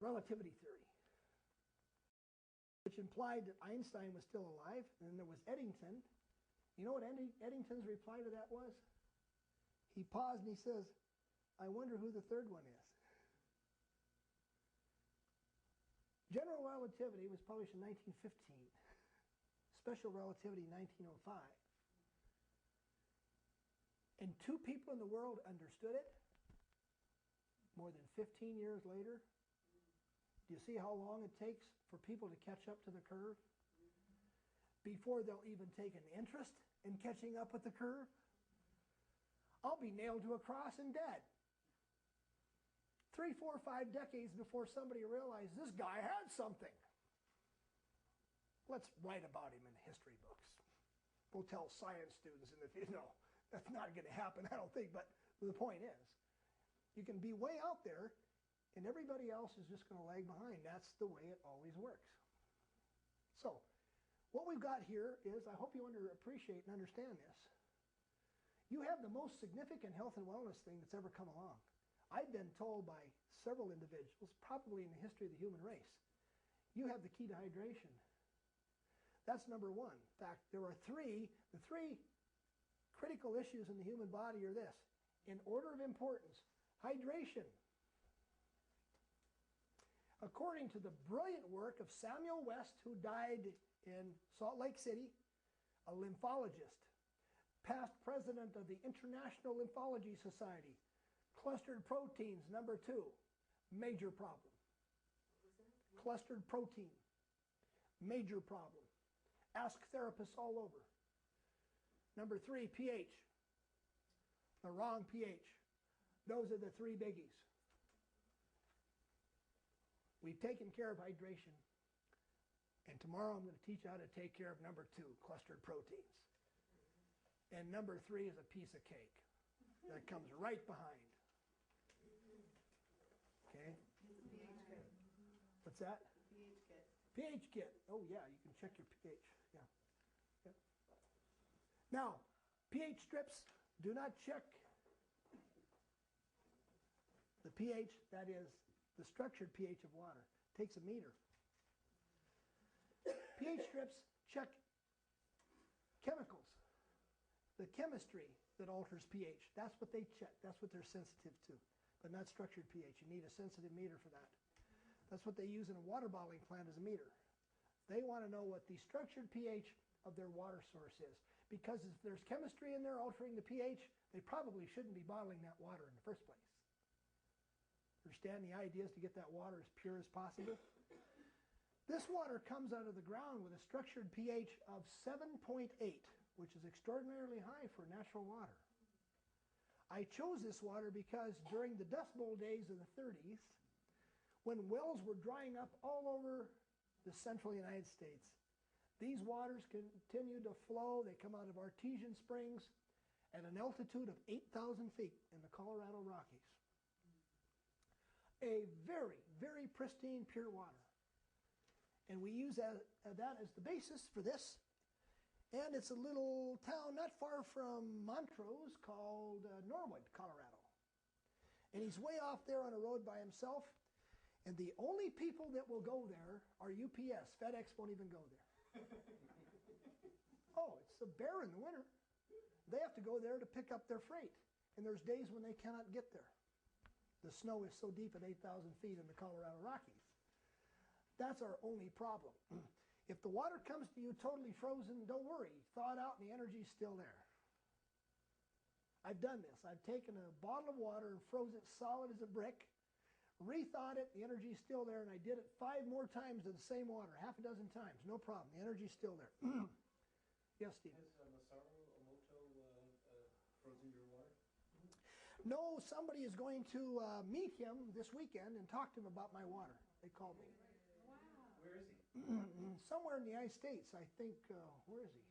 relativity theory, which implied that Einstein was still alive, and then there was Eddington. You know what Eddington's reply to that was? He paused and he says, I wonder who the third one is. General relativity was published in 1915. Special relativity in 1905. And two people in the world understood it more than 15 years later. Do you see how long it takes for people to catch up to the curve before they'll even take an interest in catching up with the curve? I'll be nailed to a cross and dead. 3, 4, 5 decades before somebody realized this guy had something. Let's write about him in the history books. We'll tell science students in the future. No, that's not going to happen, I don't think. But the point is, you can be way out there, and everybody else is just going to lag behind. That's the way it always works. So, what we've got here is, I hope you appreciate and understand this. You have the most significant health and wellness thing that's ever come along. I've been told by several individuals, probably in the history of the human race, you have the key to hydration. That's number one. In fact, there are three. The three critical issues in the human body are this. In order of importance, hydration. According to the brilliant work of Samuel West, who died in Salt Lake City, a lymphologist, past president of the International Lymphology Society, clustered proteins, number 2, major problem. Clustered protein, major problem. Ask therapists all over. Number 3, pH. The wrong pH. Those are the 3 biggies. We've taken care of hydration, and tomorrow I'm going to teach you how to take care of number 2, clustered proteins. And number 3 is a piece of cake that comes right behind. Okay? pH kit. What's that? pH kit. pH kit. Oh yeah, you can check your pH. Yeah. Yeah. Now, pH strips do not check the pH, that is the structured pH of water. It takes a meter. pH strips check chemicals, the chemistry that alters pH. That's what they check. That's what they're sensitive to, but not structured pH. You need a sensitive meter for that. That's what they use in a water bottling plant as a meter. They want to know what the structured pH of their water source is, because if there's chemistry in there altering the pH, they probably shouldn't be bottling that water in the first place. Understand the idea is to get that water as pure as possible? This water comes out of the ground with a structured pH of 7.8, which is extraordinarily high for natural water. I chose this water because during the Dust Bowl days of the 30s, when wells were drying up all over the central United States, these waters continue to flow. They come out of artesian springs at an altitude of 8,000 feet in the Colorado Rockies. A very, very pristine, pure water. And we use that as the basis for this. And it's a little town not far from Montrose called Norwood, Colorado. And he's way off there on a road by himself. And the only people that will go there are UPS. FedEx won't even go there. Oh, it's so bare in the winter. They have to go there to pick up their freight. And there's days when they cannot get there. The snow is so deep at 8,000 feet in the Colorado Rockies. That's our only problem. If the water comes to you totally frozen, don't worry. Thaw it out and the energy's still there. I've done this. I've taken a bottle of water and froze it solid as a brick, rethawed it, the energy's still there, and I did it 5 more times to the same water, half a dozen times. No problem. The energy's still there. Yes, Steve? Has Masaru Emoto frozen your water? No, somebody is going to meet him this weekend and talk to him about my water. They called me. Wow. Where is he? Somewhere in the United States, I think. Where is he?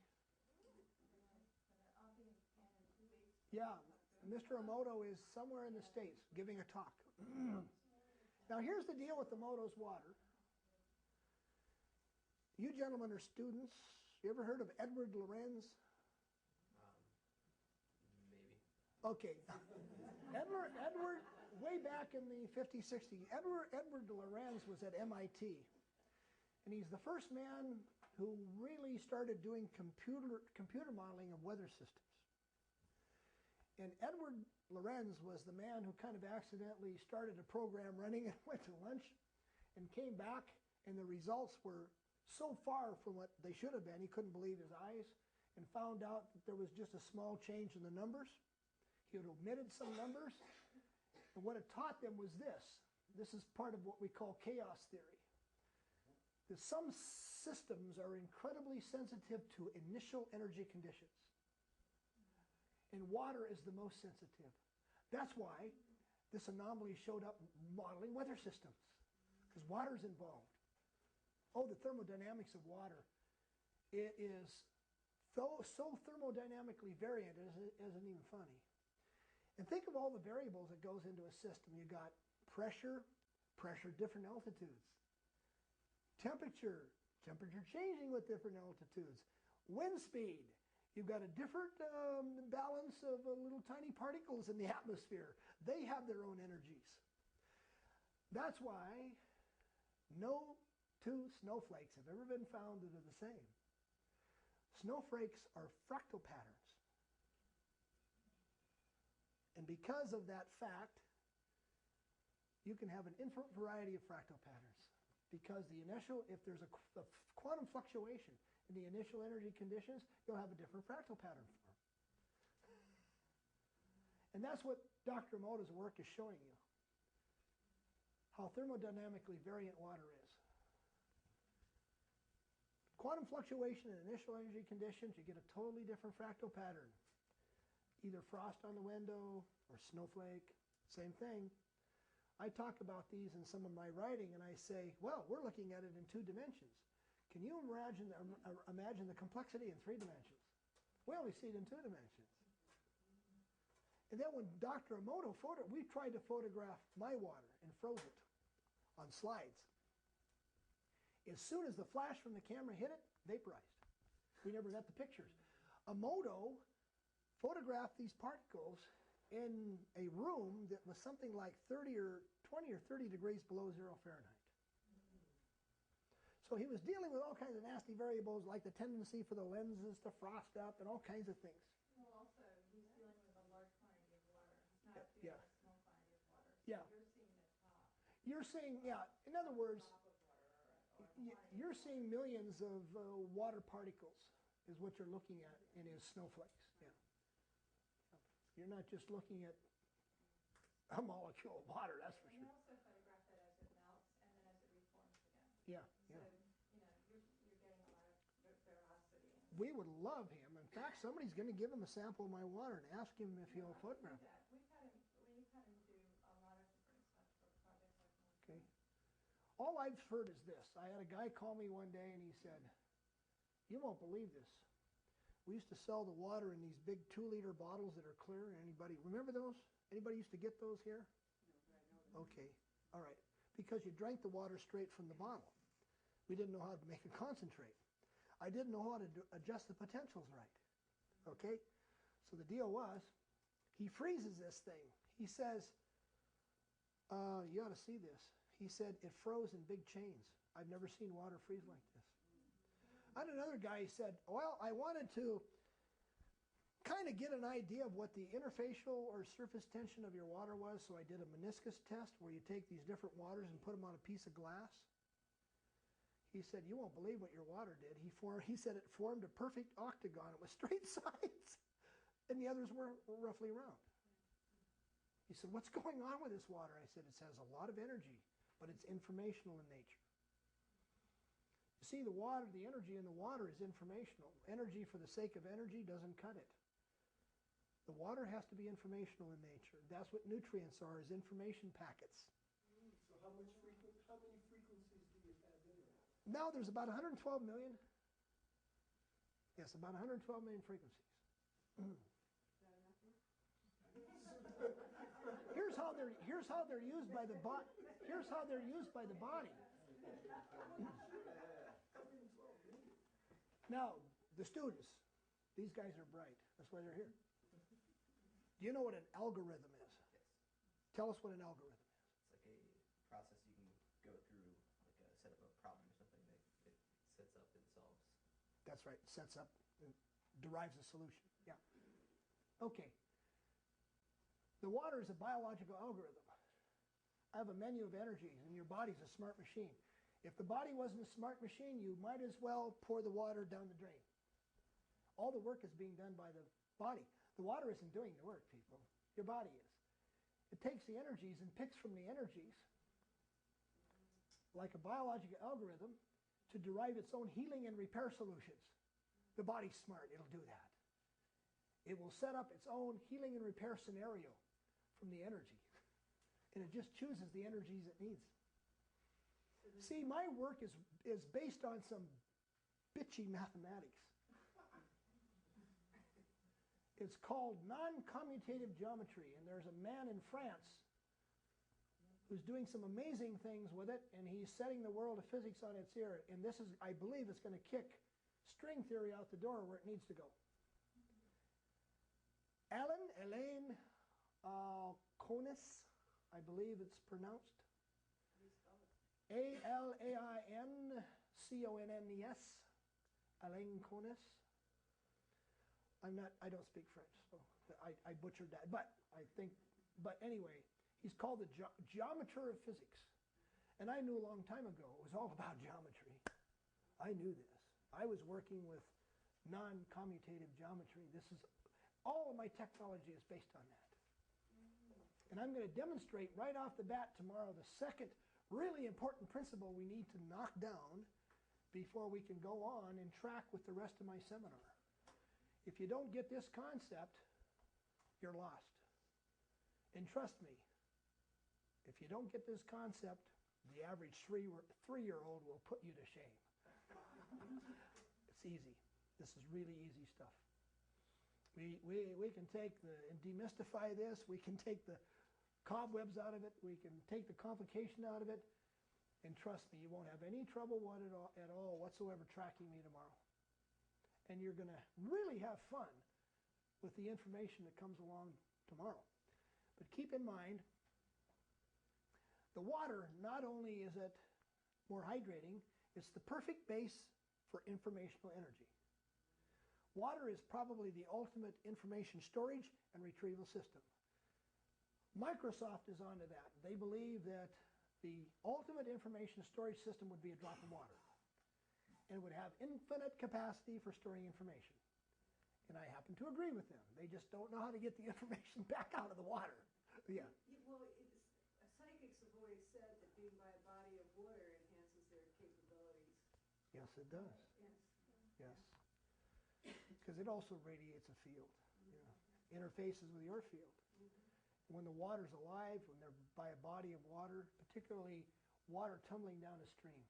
Yeah, Mr. Emoto is somewhere in the States giving a talk. Now here's the deal with Emoto's water. You gentlemen are students. You ever heard of Edward Lorenz? Maybe. Okay. Edward way back in the 50s, 60s, Edward Lorenz was at MIT. And he's the first man who really started doing computer modeling of weather systems. And Edward Lorenz was the man who kind of accidentally started a program running and went to lunch and came back, and the results were so far from what they should have been, he couldn't believe his eyes, and found out that there was just a small change in the numbers. He had omitted some numbers, and what it taught them was this. This is part of what we call chaos theory. That some systems are incredibly sensitive to initial energy conditions. And water is the most sensitive. That's why this anomaly showed up modeling weather systems, because water's involved. Oh, the thermodynamics of water. It is so thermodynamically variant, it isn't even funny. And think of all the variables that goes into a system. You got pressure, different altitudes. Temperature changing with different altitudes. Wind speed, you've got a different balance of little tiny particles in the atmosphere. They have their own energies. That's why no two snowflakes have ever been found that are the same. Snowflakes are fractal patterns. And because of that fact, you can have an infinite variety of fractal patterns. Because if there's a quantum fluctuation in the initial energy conditions, you'll have a different fractal pattern form. And that's what Dr. Emoto's work is showing you. How thermodynamically variant water is. Quantum fluctuation in initial energy conditions, you get a totally different fractal pattern. Either frost on the window or snowflake, same thing. I talk about these in some of my writing, and I say, well, we're looking at it in 2 dimensions. Can you imagine the complexity in 3 dimensions? We only see it in 2 dimensions. And then when Dr. Emoto we tried to photograph my water and froze it on slides. As soon as the flash from the camera hit it, vaporized. We never got the pictures. Emoto photographed these particles in a room that was something like 20 or 30 degrees below 0 Fahrenheit. So he was dealing with all kinds of nasty variables like the tendency for the lenses to frost up and all kinds of things. Well, also, he's dealing with a large quantity of water. He's not Yeah. dealing with a small quantity of water. So Yeah. you're seeing the top. You're seeing, in other words, Top of water you're seeing millions of water particles is what you're looking at in his snowflakes. Yeah. You're not just looking at a molecule of water, that's for And sure. you also photograph it as it melts and then as it reforms again. Yeah, So, yeah. you're getting a lot of veracity. We would love him. In fact, somebody's going to give him a sample of my water and ask him if he'll photograph it. We've had him do a lot of different stuff for projects like that. Okay. All I've heard is this. I had a guy call me one day and he said, you won't believe this. We used to sell the water in these big 2-liter bottles that are clear. Anybody remember those? Anybody used to get those here? No, okay, all right. Because you drank the water straight from the bottle. We didn't know how to make it concentrate. I didn't know how to adjust the potentials right. Okay? So the deal was, he freezes this thing. He says, you ought to see this. He said, it froze in big chains. I've never seen water freeze like this. I had another guy, he said, well, I wanted to kind of get an idea of what the interfacial or surface tension of your water was, so I did a meniscus test where you take these different waters and put them on a piece of glass. He said, you won't believe what your water did. He said it formed a perfect octagon. It was straight sides, and the others were roughly round. He said, what's going on with this water? I said, it has a lot of energy, but it's informational in nature. See, the energy in the water is informational. Energy for the sake of energy doesn't cut it. The water has to be informational in nature. That's what nutrients are, is information packets. So how many frequencies do you have in there? Now there's about 112 million. Yes, about 112 million frequencies. Here's how they're used by the body. Here's how they're used by the body. Now, the students, these guys are bright. That's why they're here. Do you know what an algorithm is? Tell us what an algorithm is. It's like a process you can go through, like a set up a problem or something that it sets up and solves. That's right, sets up and derives a solution. Yeah. Okay. The water is a biological algorithm. I have a menu of energies, and your body's a smart machine. If the body wasn't a smart machine, you might as well pour the water down the drain. All the work is being done by the body. The water isn't doing the work, people. Your body is. It takes the energies and picks from the energies, like a biological algorithm, to derive its own healing and repair solutions. The body's smart. It'll do that. It will set up its own healing and repair scenario from the energy. And it just chooses the energies it needs. See, my work is based on some bitchy mathematics. It's called non-commutative geometry, and there's a man in France who's doing some amazing things with it, and he's setting the world of physics on its ear. And this is, I believe, it's going to kick string theory out the door where it needs to go. Elaine Konis, I believe it's pronounced. Alainconnes. Elaine Konis. I don't speak French, so I butchered that. But anyway, he's called the geometer of physics. And I knew a long time ago it was all about geometry. I knew this. I was working with non-commutative geometry. All of my technology is based on that. And I'm going to demonstrate right off the bat tomorrow the second really important principle we need to knock down before we can go on and track with the rest of my seminar. If you don't get this concept, you're lost. And trust me, if you don't get this concept, the average three-year-old will put you to shame. It's easy. This is really easy stuff. We can take and demystify this. We can take the cobwebs out of it. We can take the complication out of it. And trust me, you won't have any trouble at all whatsoever tracking me tomorrow. And you're going to really have fun with the information that comes along tomorrow. But keep in mind, the water, not only is it more hydrating, it's the perfect base for informational energy. Water is probably the ultimate information storage and retrieval system. Microsoft is onto that. They believe that the ultimate information storage system would be a drop of water and would have infinite capacity for storing information. And I happen to agree with them. They just don't know how to get the information back out of the water. Yeah. Well, psychics have always said that being by a body of water enhances their capabilities. Yes, it does. Yes. Yes. Because it also radiates a field. Interfaces with your field. When the water's alive, when they're by a body of water, particularly water tumbling down a stream,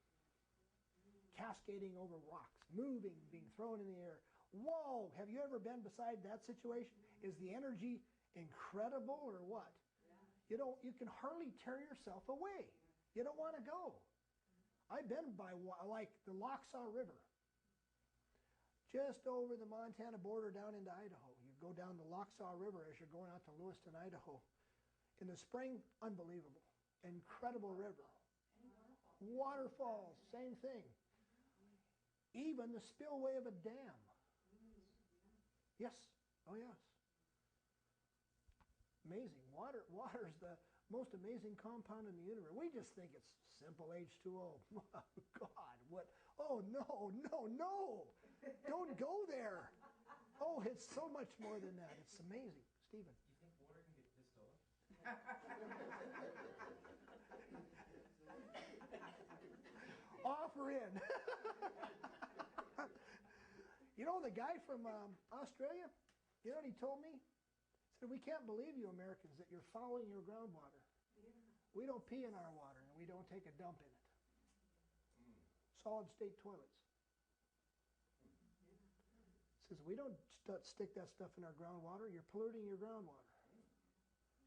cascading over rocks, moving, being thrown in the air. Whoa, have you ever been beside that situation? Is the energy incredible or what? You can hardly tear yourself away. You don't want to go. I've been by like the Lochsaw River, just over the Montana border down into Idaho. You go down the Lochsaw River as you're going out to Lewiston, Idaho. In the spring, unbelievable. Incredible river. Waterfalls, same thing. Even the spillway of a dam. Yes. Oh, yes. Amazing. Water is the most amazing compound in the universe. We just think it's simple H2O. Oh, God, what? Oh, no. Don't go there. Oh, it's so much more than that. It's amazing. Stephen. You think water can get pissed off? Offer in. You know the guy from Australia? You know what he told me? He said, we can't believe you Americans that you're fouling your groundwater. Yeah. We don't pee in our water and we don't take a dump in it. Solid state toilets. Says we don't stick that stuff in our groundwater. You're polluting your groundwater.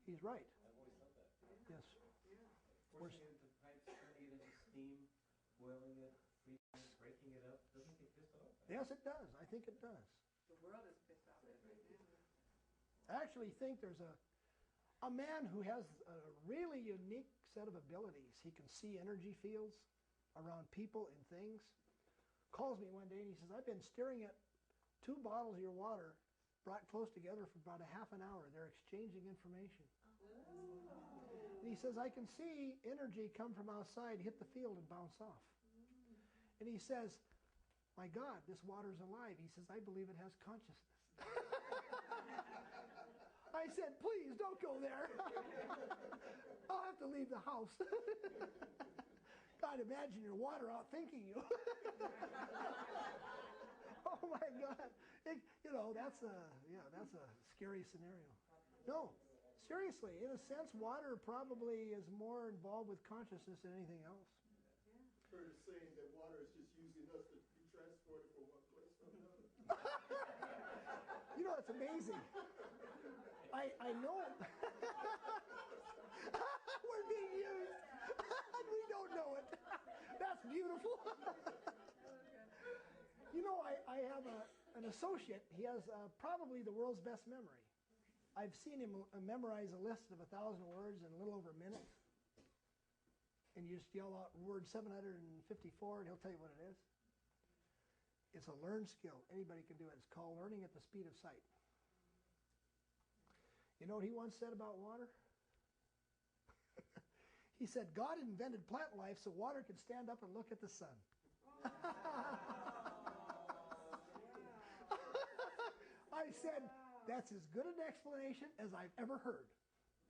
He's right. I've always thought that. Yes. Forcing it into pipes, turning it into steam, boiling it, freezing it, breaking it up. Doesn't it get pissed off? Yes, it does. I think it does. The world is pissed off at it right now. I actually think there's A man who has a really unique set of abilities. He can see energy fields around people and things. Calls me one day and he says, I've been staring at 2 bottles of your water brought close together for about a half an hour. They're exchanging information. And he says, I can see energy come from outside, hit the field, and bounce off. And he says, my God, this water's alive. He says, I believe it has consciousness. I said, please don't go there. I'll have to leave the house. God, imagine your water out thinking you. Oh my God. That's a scary scenario. No, seriously, in a sense, water probably is more involved with consciousness than anything else. Heard it saying that water is just using us to be transported from one place to another. It's amazing. I know. We're being used. We don't know it. That's beautiful. I have an associate. He has probably the world's best memory. I've seen him memorize a list of 1,000 words in a little over a minute. And you just yell out word 754 and he'll tell you what it is. It's a learned skill. Anybody can do it. It's called learning at the speed of sight. You know what he once said about water? He said, God invented plant life so water could stand up and look at the sun. I said, that's as good an explanation as I've ever heard.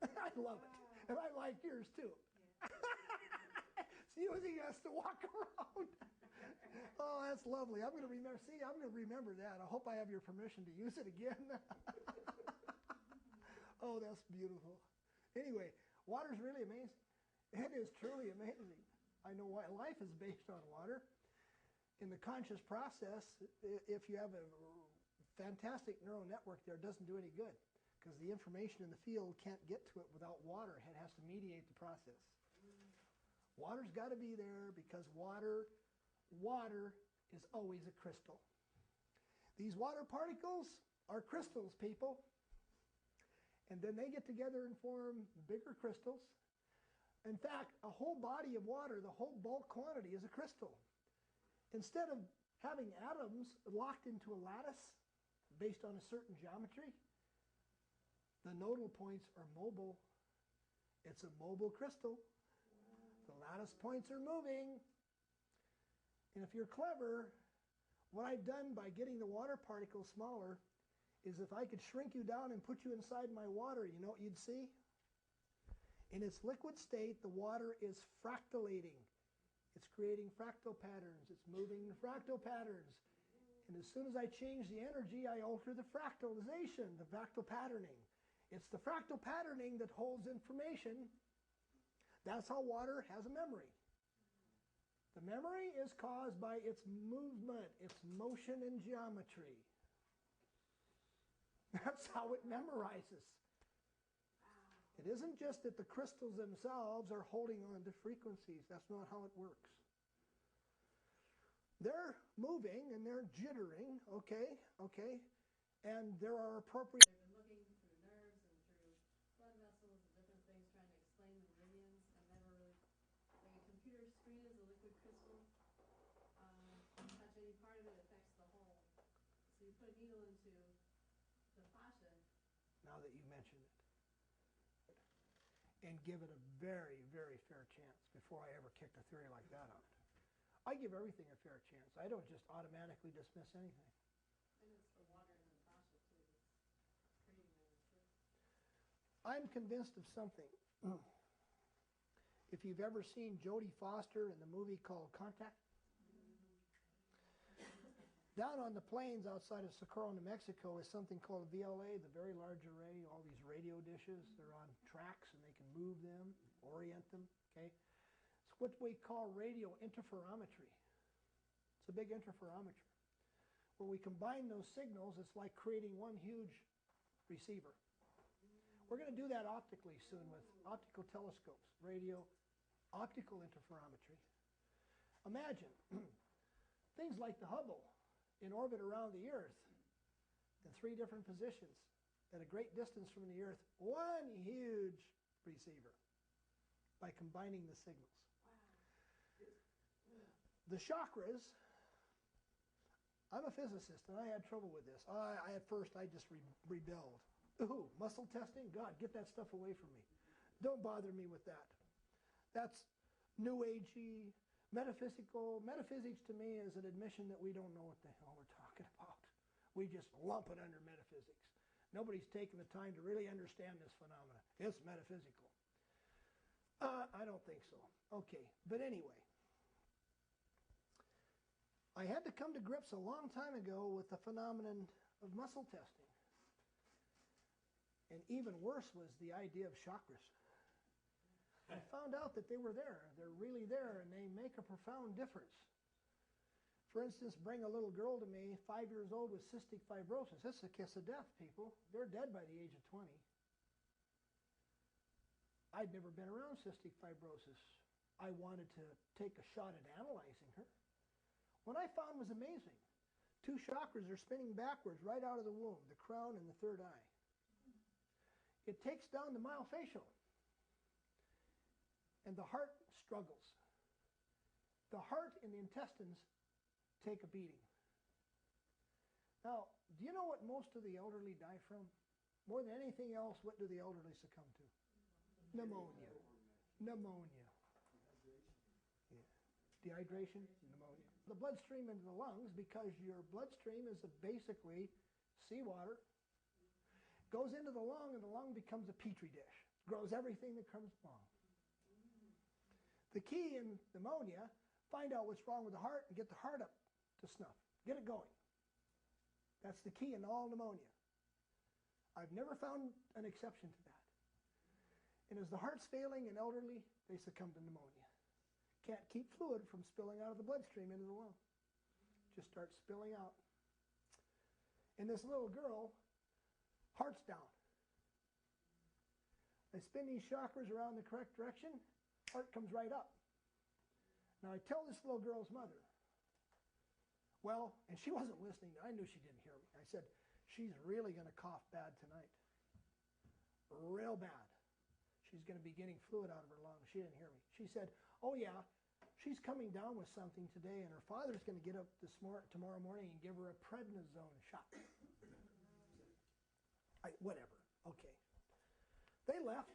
I love it. And I like yours too. It's using us to walk around. Oh, that's lovely. I'm going to remember that. I hope I have your permission to use it again. Oh, that's beautiful. Anyway, water's really amazing. It is truly amazing. I know why life is based on water. In the conscious process, if you have a fantastic neural network there, it doesn't do any good because the information in the field can't get to it without water. It has to mediate the process. Water's got to be there because water is always a crystal. These water particles are crystals, people. And then they get together and form bigger crystals. In fact, a whole body of water, the whole bulk quantity is a crystal. Instead of having atoms locked into a lattice based on a certain geometry, the nodal points are mobile. It's a mobile crystal. The lattice points are moving. And if you're clever, what I've done by getting the water particles smaller is if I could shrink you down and put you inside my water, you know what you'd see? In its liquid state, the water is fractalating. It's creating fractal patterns. It's moving the fractal patterns. And as soon as I change the energy, I alter the fractalization, the fractal patterning. It's the fractal patterning that holds information. That's how water has a memory. The memory is caused by its movement, its motion and geometry. That's how it memorizes. It isn't just that the crystals themselves are holding on to frequencies. That's not how it works. They're moving and they're jittering, okay, and there are appropriate... They've been looking through nerves and through blood vessels and different things trying to explain the meridians and never really, like a computer screen is a liquid crystal. Touch any part of it affects the whole. So you put a needle into the fascia. Now that you mention it. And give it a very, very fair chance before I ever kick a theory like that out. I give everything a fair chance. I don't just automatically dismiss anything. And it's the water in the fascia too that's creating the I'm convinced of something. If you've ever seen Jodie Foster in the movie called Contact, down on the plains outside of Socorro, New Mexico is something called VLA, the Very Large Array, all these radio dishes. They're on tracks and they can move them, orient them, okay? It's what we call radio interferometry. It's a big interferometry. Where we combine those signals, it's like creating one huge receiver. We're going to do that optically soon with optical telescopes, radio, optical interferometry. Imagine things like the Hubble in orbit around the Earth in 3 different positions. at a great distance from the earth, one huge receiver by combining the signals. The chakras, I'm a physicist and I had trouble with this. At first I just rebelled. Ooh, muscle testing? God, get that stuff away from me. Don't bother me with that. That's new agey, metaphysical. Metaphysics to me is an admission that we don't know what the hell we're talking about. We just lump it under metaphysics. Nobody's taken the time to really understand this phenomenon. It's metaphysical. I don't think so. Okay, but anyway. I had to come to grips a long time ago with the phenomenon of muscle testing. And even worse was the idea of chakras. I found out that they were there. They're really there, and they make a profound difference. For instance, bring a little girl to me, 5 years old with cystic fibrosis. That's the kiss of death, people. They're dead by the age of 20. I'd never been around cystic fibrosis. I wanted to take a shot at analyzing her. What I found was amazing. 2 chakras are spinning backwards right out of the womb, the crown and the third eye. It takes down the myofascial. And the heart struggles. The heart and the intestines take a beating. Now, do you know what most of the elderly die from? More than anything else, what do the elderly succumb to? Pneumonia. Pneumonia. Yeah. Dehydration, pneumonia. The bloodstream into the lungs, because your bloodstream is basically seawater, goes into the lung, and the lung becomes a petri dish. Grows everything that comes along. The key in pneumonia, find out what's wrong with the heart and get the heart up to snuff. Get it going. That's the key in all pneumonia. I've never found an exception to that. And as the heart's failing in elderly, they succumb to pneumonia. Can't keep fluid from spilling out of the bloodstream into the lung. Just starts spilling out. And this little girl, heart's down. I spin these chakras around the correct direction, heart comes right up. Now I tell this little girl's mother, well, and she wasn't listening. I knew she didn't hear me. I said, she's really going to cough bad tonight. Real bad. She's going to be getting fluid out of her lungs. She didn't hear me. She said, oh yeah, she's coming down with something today, and her father's going to get up tomorrow morning and give her a prednisone shot. Whatever. Okay. They left.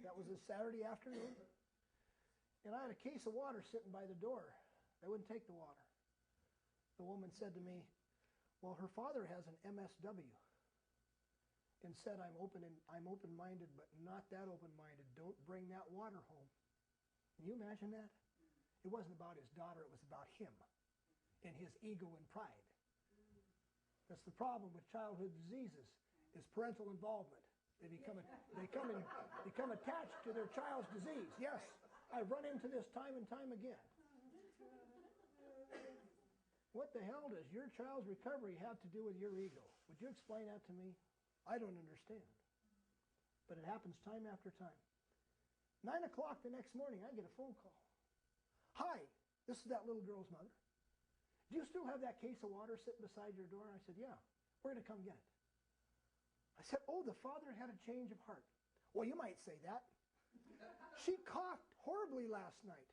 That was a Saturday afternoon. And I had a case of water sitting by the door. They wouldn't take the water. The woman said to me, well, her father has an MSW. And said, I'm open-minded, but not that open-minded. Don't bring that water home. Can you imagine that? It wasn't about his daughter. It was about him and his ego and pride. That's the problem with childhood diseases, is parental involvement. They become attached to their child's disease. Yes, I've run into this time and time again. What the hell does your child's recovery have to do with your ego? Would you explain that to me? I don't understand. But it happens time after time. 9 o'clock the next morning, I get a phone call. Hi, this is that little girl's mother. Do you still have that case of water sitting beside your door? I said, yeah. We're going to come get it. I said, oh, the father had a change of heart. Well, you might say that. She coughed horribly last night.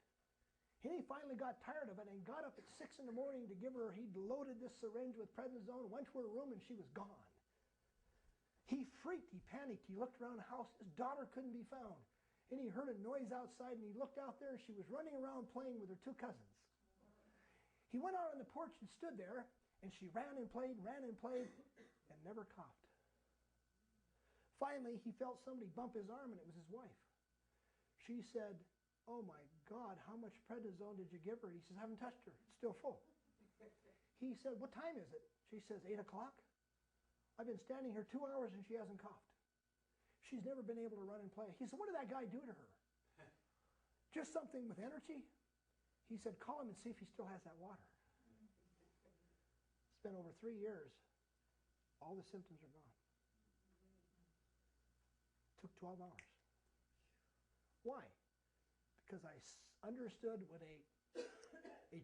And he finally got tired of it and got up at 6 in the morning to give her, he'd loaded this syringe with prednisone, went to her room, and she was gone. He freaked, he panicked, he looked around the house, his daughter couldn't be found. And he heard a noise outside, and he looked out there, and she was running around playing with her 2 cousins. He went out on the porch and stood there, and she ran and played, and never coughed. Finally, he felt somebody bump his arm, and it was his wife. She said, oh my God, how much prednisone did you give her? He says, I haven't touched her. It's still full. He said, what time is it? She says, 8 o'clock. I've been standing here 2 hours and she hasn't coughed. She's never been able to run and play. He said, what did that guy do to her? Just something with energy? He said, call him and see if he still has that water. It's been over 3 years. All the symptoms are gone. Took 12 hours. Why? Because I understood what a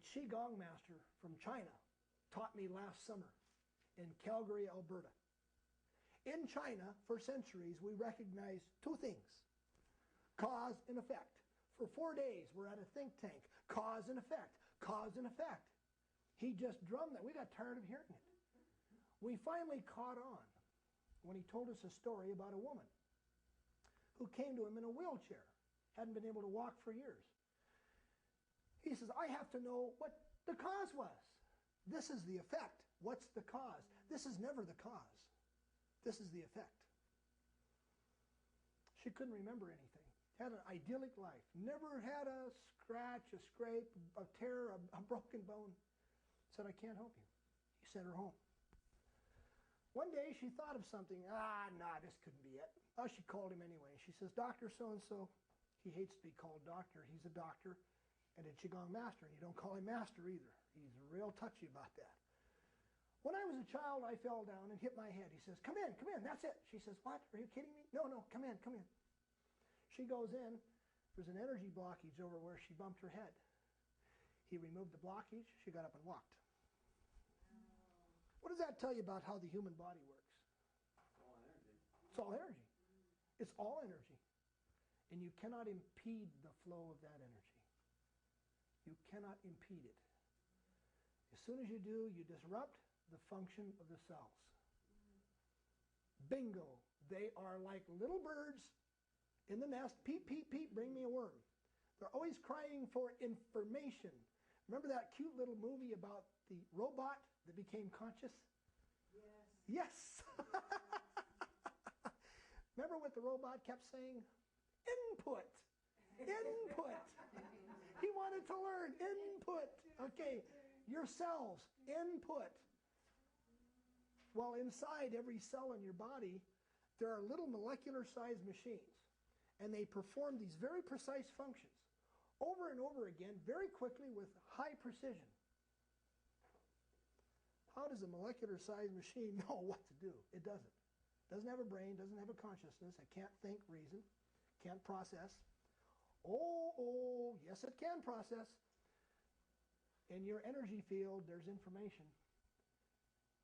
Qigong master from China taught me last summer in Calgary, Alberta. In China, for centuries, we recognized two things: cause and effect. For 4 days, we're at a think tank. Cause and effect. Cause and effect. He just drummed that. We got tired of hearing it. We finally caught on when he told us a story about a woman who came to him in a wheelchair, hadn't been able to walk for years. He says, I have to know what the cause was. This is the effect. What's the cause? This is never the cause. This is the effect. She couldn't remember anything. Had an idyllic life. Never had a scratch, a scrape, a tear, a broken bone. Said, I can't help you. He sent her home. One day she thought of something. This couldn't be it. Oh, she called him anyway. She says, Dr. So-and-so. He hates to be called doctor. He's a doctor and a Qigong master. And you don't call him master either. He's real touchy about that. When I was a child, I fell down and hit my head. He says, come in, that's it. She says, what? Are you kidding me? No, come in. She goes in. There's an energy blockage over where she bumped her head. He removed the blockage. She got up and walked. What does that tell you about how the human body works? It's all energy. It's all energy. And you cannot impede the flow of that energy. You cannot impede it. As soon as you do, you disrupt the function of the cells. Bingo. They are like little birds in the nest. Peep, peep, peep, bring me a worm. They're always crying for information. Remember that cute little movie about the robot that became conscious? Yes. Remember what the robot kept saying? Input. Input. He wanted to learn. Input. Okay. Your cells. Input. Well, inside every cell in your body, there are little molecular-sized machines. And they perform these very precise functions over and over again, very quickly with high precision. How does a molecular-sized machine know what to do? It doesn't. Doesn't have a brain, doesn't have a consciousness. It can't think, reason, can't process. Yes, it can process. In your energy field, there's information.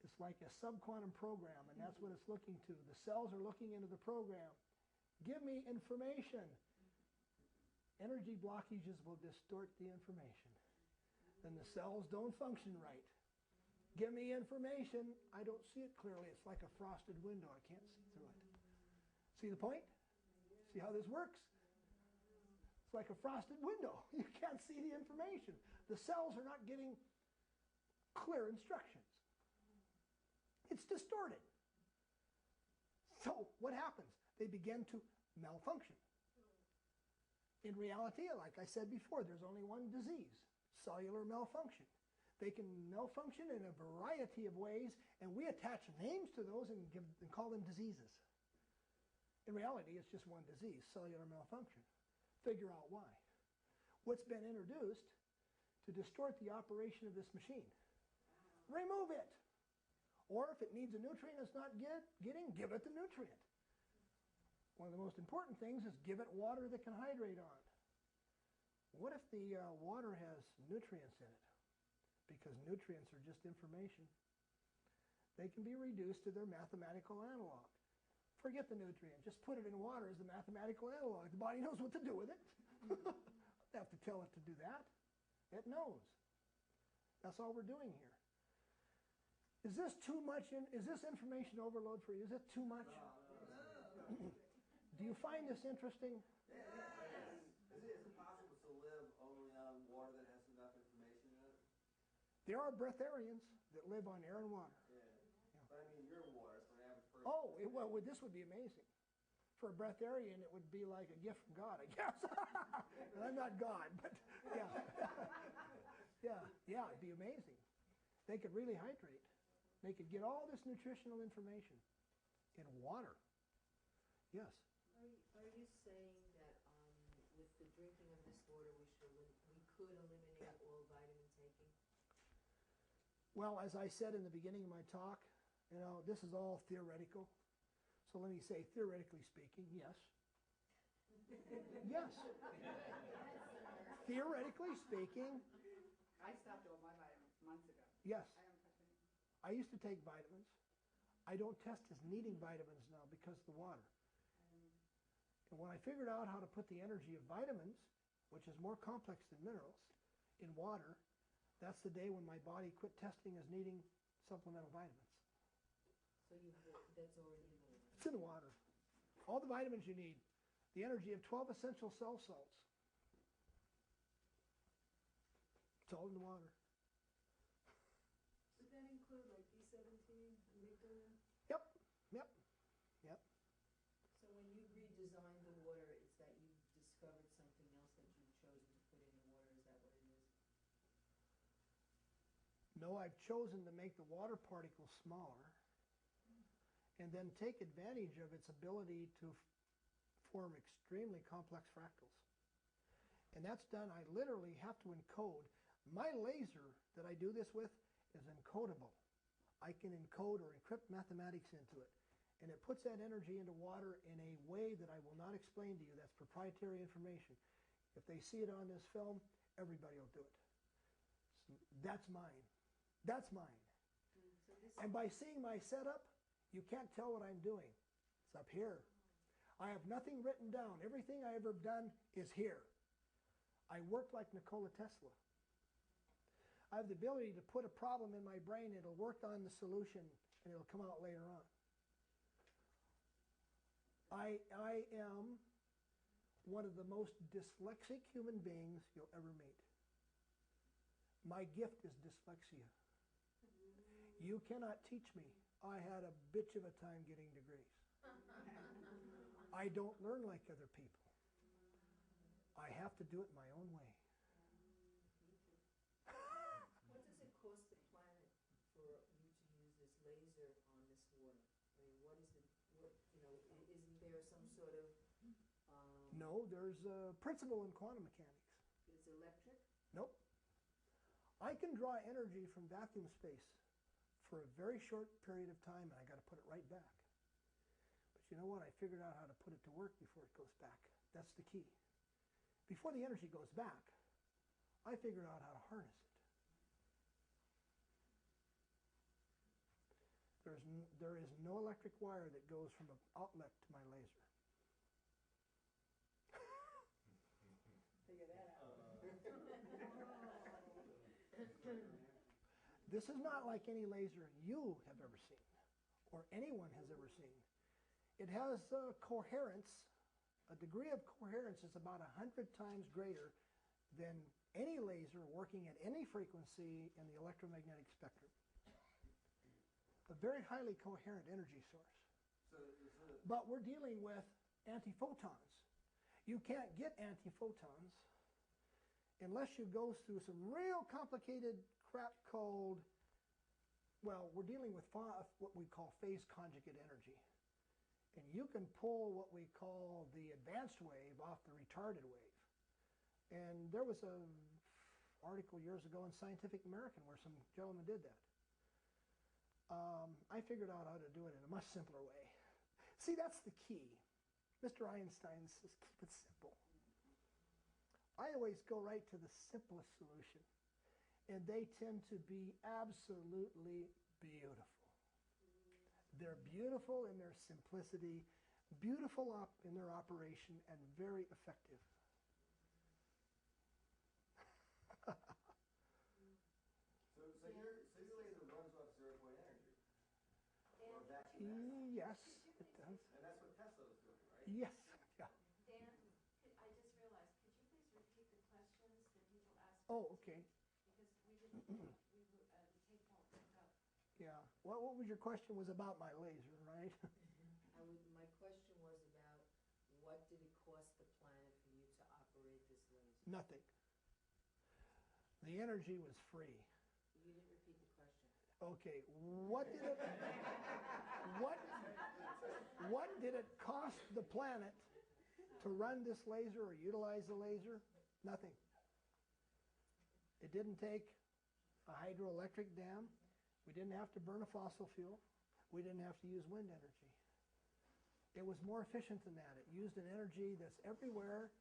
It's like a subquantum program, and that's what it's looking to. The cells are looking into the program. Give me information. Energy blockages will distort the information. Then the cells don't function right. Give me information. I don't see it clearly. It's like a frosted window. I can't see through it. See the point? See how this works? It's like a frosted window. You can't see the information. The cells are not getting clear instructions. It's distorted. So what happens? They begin to malfunction. In reality, like I said before, there's only one disease: cellular malfunction. They can malfunction in a variety of ways, and we attach names to those and call them diseases. In reality, it's just one disease: cellular malfunction. Figure out why. What's been introduced to distort the operation of this machine? Remove it. Or if it needs a nutrient it's not getting, give it the nutrient. One of the most important things is give it water that can hydrate on. What if the water has nutrients in it? Because nutrients are just information. They can be reduced to their mathematical analog. Forget the nutrient. Just put it in water as the mathematical analog. The body knows what to do with it. Don't have to tell it to do that. It knows. That's all we're doing here. Is this too much? Is this information overload for you? Is it too much? Do you find this interesting? Yes. Is it possible to live only on water that has enough information in it? There are breatharians that live on air and water. Yeah. But I mean, your water, so an average person. This would be amazing. For a breatharian, it would be like a gift from God, I guess. And I'm not God, but yeah. It'd be amazing. They could really hydrate. They could get all this nutritional information in water. Yes. Are you saying that with the drinking of this water, we could eliminate all vitamin taking? Well, as I said in the beginning of my talk, this is all theoretical. So let me say, theoretically speaking, yes. Yes. Theoretically speaking, I stopped all my vitamins months ago. yes. I haven't touched anything. I used to take vitamins. I don't test as needing vitamins now because of the water. And when I figured out how to put the energy of vitamins, which is more complex than minerals, in water, that's the day when my body quit testing as needing supplemental vitamins. So that's already in the water. It's in the water. All the vitamins you need. The energy of 12 essential cell salts. It's all in the water. Would that include like B17, amygdala? Yep, yep, yep. So when you redesigned the water, it's that you discovered something else that you've chosen to put in the water, is that what it is? No, I've chosen to make the water particles smaller and then take advantage of its ability to form extremely complex fractals. And that's done, I literally have to encode. My laser that I do this with is encodable. I can encode or encrypt mathematics into it. And it puts that energy into water in a way that I will not explain to you. That's proprietary information. If they see it on this film, everybody will do it. So that's mine. That's mine. So this And by seeing my setup, you can't tell what I'm doing. It's up here. I have nothing written down. Everything I ever done is here. I work like Nikola Tesla. I have the ability to put a problem in my brain, it'll work on the solution, and it'll come out later on. I am one of the most dyslexic human beings you'll ever meet. My gift is dyslexia. You cannot teach me. I had a bitch of a time getting degrees. I don't learn like other people. I have to do it my own way. What does it cost the planet for you to use this laser on this water? I mean, what is the, isn't there some sort of, No, there's a principle in quantum mechanics. it's electric? Nope. I can draw energy from vacuum space for a very short period of time, and I got to put it right back. But you know what? I figured out how to put it to work before it goes back. That's the key. Before the energy goes back, I figured out how to harness it. There is no electric wire that goes from an outlet to my laser. Figure that out. This is not like any laser you have ever seen or anyone has ever seen. It has coherence. A degree of coherence is about 100 times greater than any laser working at any frequency in the electromagnetic spectrum. A very highly coherent energy source. But we're dealing with antiphotons. You can't get antiphotons unless you go through some real complicated crap called, well, we're dealing with what we call phase conjugate energy. And you can pull what we call the advanced wave off the retarded wave. And there was an article years ago in Scientific American where some gentleman did that. I figured out how to do it in a much simpler way. See, that's the key. Mr. Einstein says, keep it simple. I always go right to the simplest solution. And they tend to be absolutely beautiful. They're beautiful in their simplicity, beautiful in their operation, and very effective. So your laser runs off 0-point energy. Or vacuum. Yes, it does. And that's what Tesla was doing, right? Yes, yeah. Dan, I just realized, could you please repeat the questions that people asked? Oh, okay. Because we didn't, the tape won't pick up. Yeah. What was your question was about my laser, right? My question was about what did it cost the planet for you to operate this laser? Nothing. The energy was free. You didn't repeat the question. Okay, what did it cost the planet to run this laser or utilize the laser? Nothing. It didn't take a hydroelectric dam. We didn't have to burn a fossil fuel. We didn't have to use wind energy. It was more efficient than that. It used an energy that's everywhere,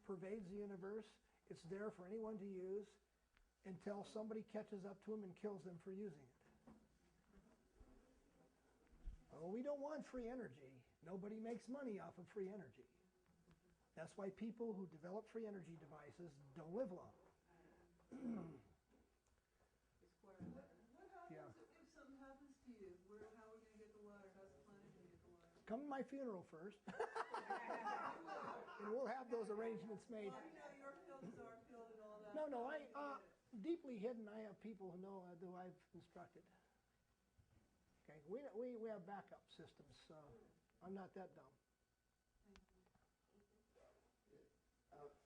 pervades the universe. It's there for anyone to use until somebody catches up to them and kills them for using it. Oh, we don't want free energy. Nobody makes money off of free energy. That's why people who develop free energy devices don't live long. It's quarter 11. What happens Yeah. if something happens to you? How are we gonna get the water? How's the planet gonna get the water? Come to my funeral first. And we'll have those arrangements made. Well, you know, your field is our field and all that. No, How I are we gonna get it? deeply hidden. I have people who know who I've instructed. Okay, we have backup systems, so I'm not that dumb.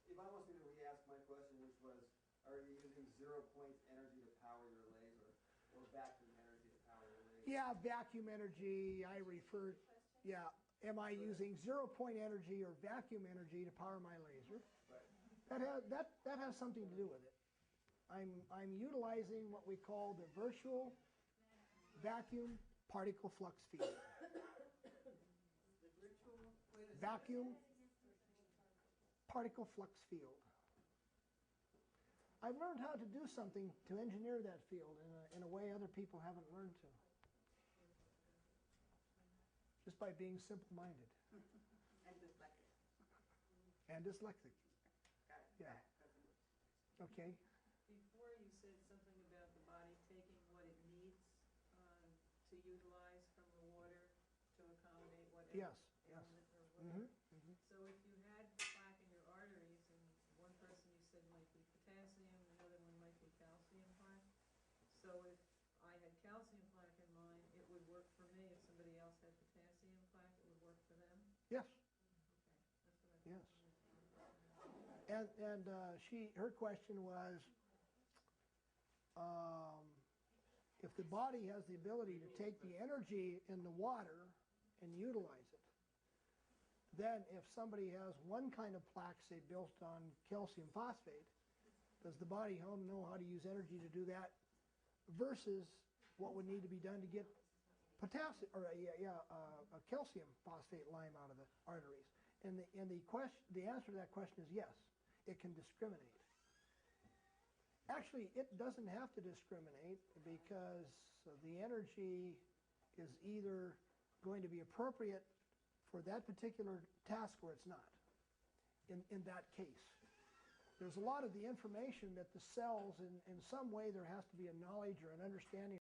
Yvonne wants me to re-ask my question, which was, are you using 0 points energy to power your laser, or vacuum energy to power your laser? Yeah, vacuum energy. I refer. Yeah, am I using 0 point energy or vacuum energy to power my laser? Right. That has something to do with it. I'm utilizing what we call the virtual vacuum particle flux field. The virtual, wait a second. Vacuum particle flux field. I've learned how to do something to engineer that field in a way other people haven't learned to. Just by being simple-minded. And dyslexic. And dyslexic. Got it. Yeah. Okay. Before you said something about the body taking what it needs to utilize from the water to accommodate whatever Yes, yes. ailment or whatever. Mm-hmm. So if you had plaque in your arteries, and one person you said might be potassium, the other one might be calcium plaque. So if I had calcium plaque in mine, it would work for me. If somebody else had potassium plaque, it would work for them. Yes. Okay, that's what I Yes. And her question was, if the body has the ability to take the energy in the water and utilize it, then if somebody has one kind of plaque, say, built on calcium phosphate, does the body know how to use energy to do that versus what would need to be done to get potassium or a calcium phosphate line out of the arteries? And the answer to that question is yes, it can discriminate. Actually, it doesn't have to discriminate because the energy is either going to be appropriate for that particular task or it's not in that case. There's a lot of the information that the cells, in some way there has to be a knowledge or an understanding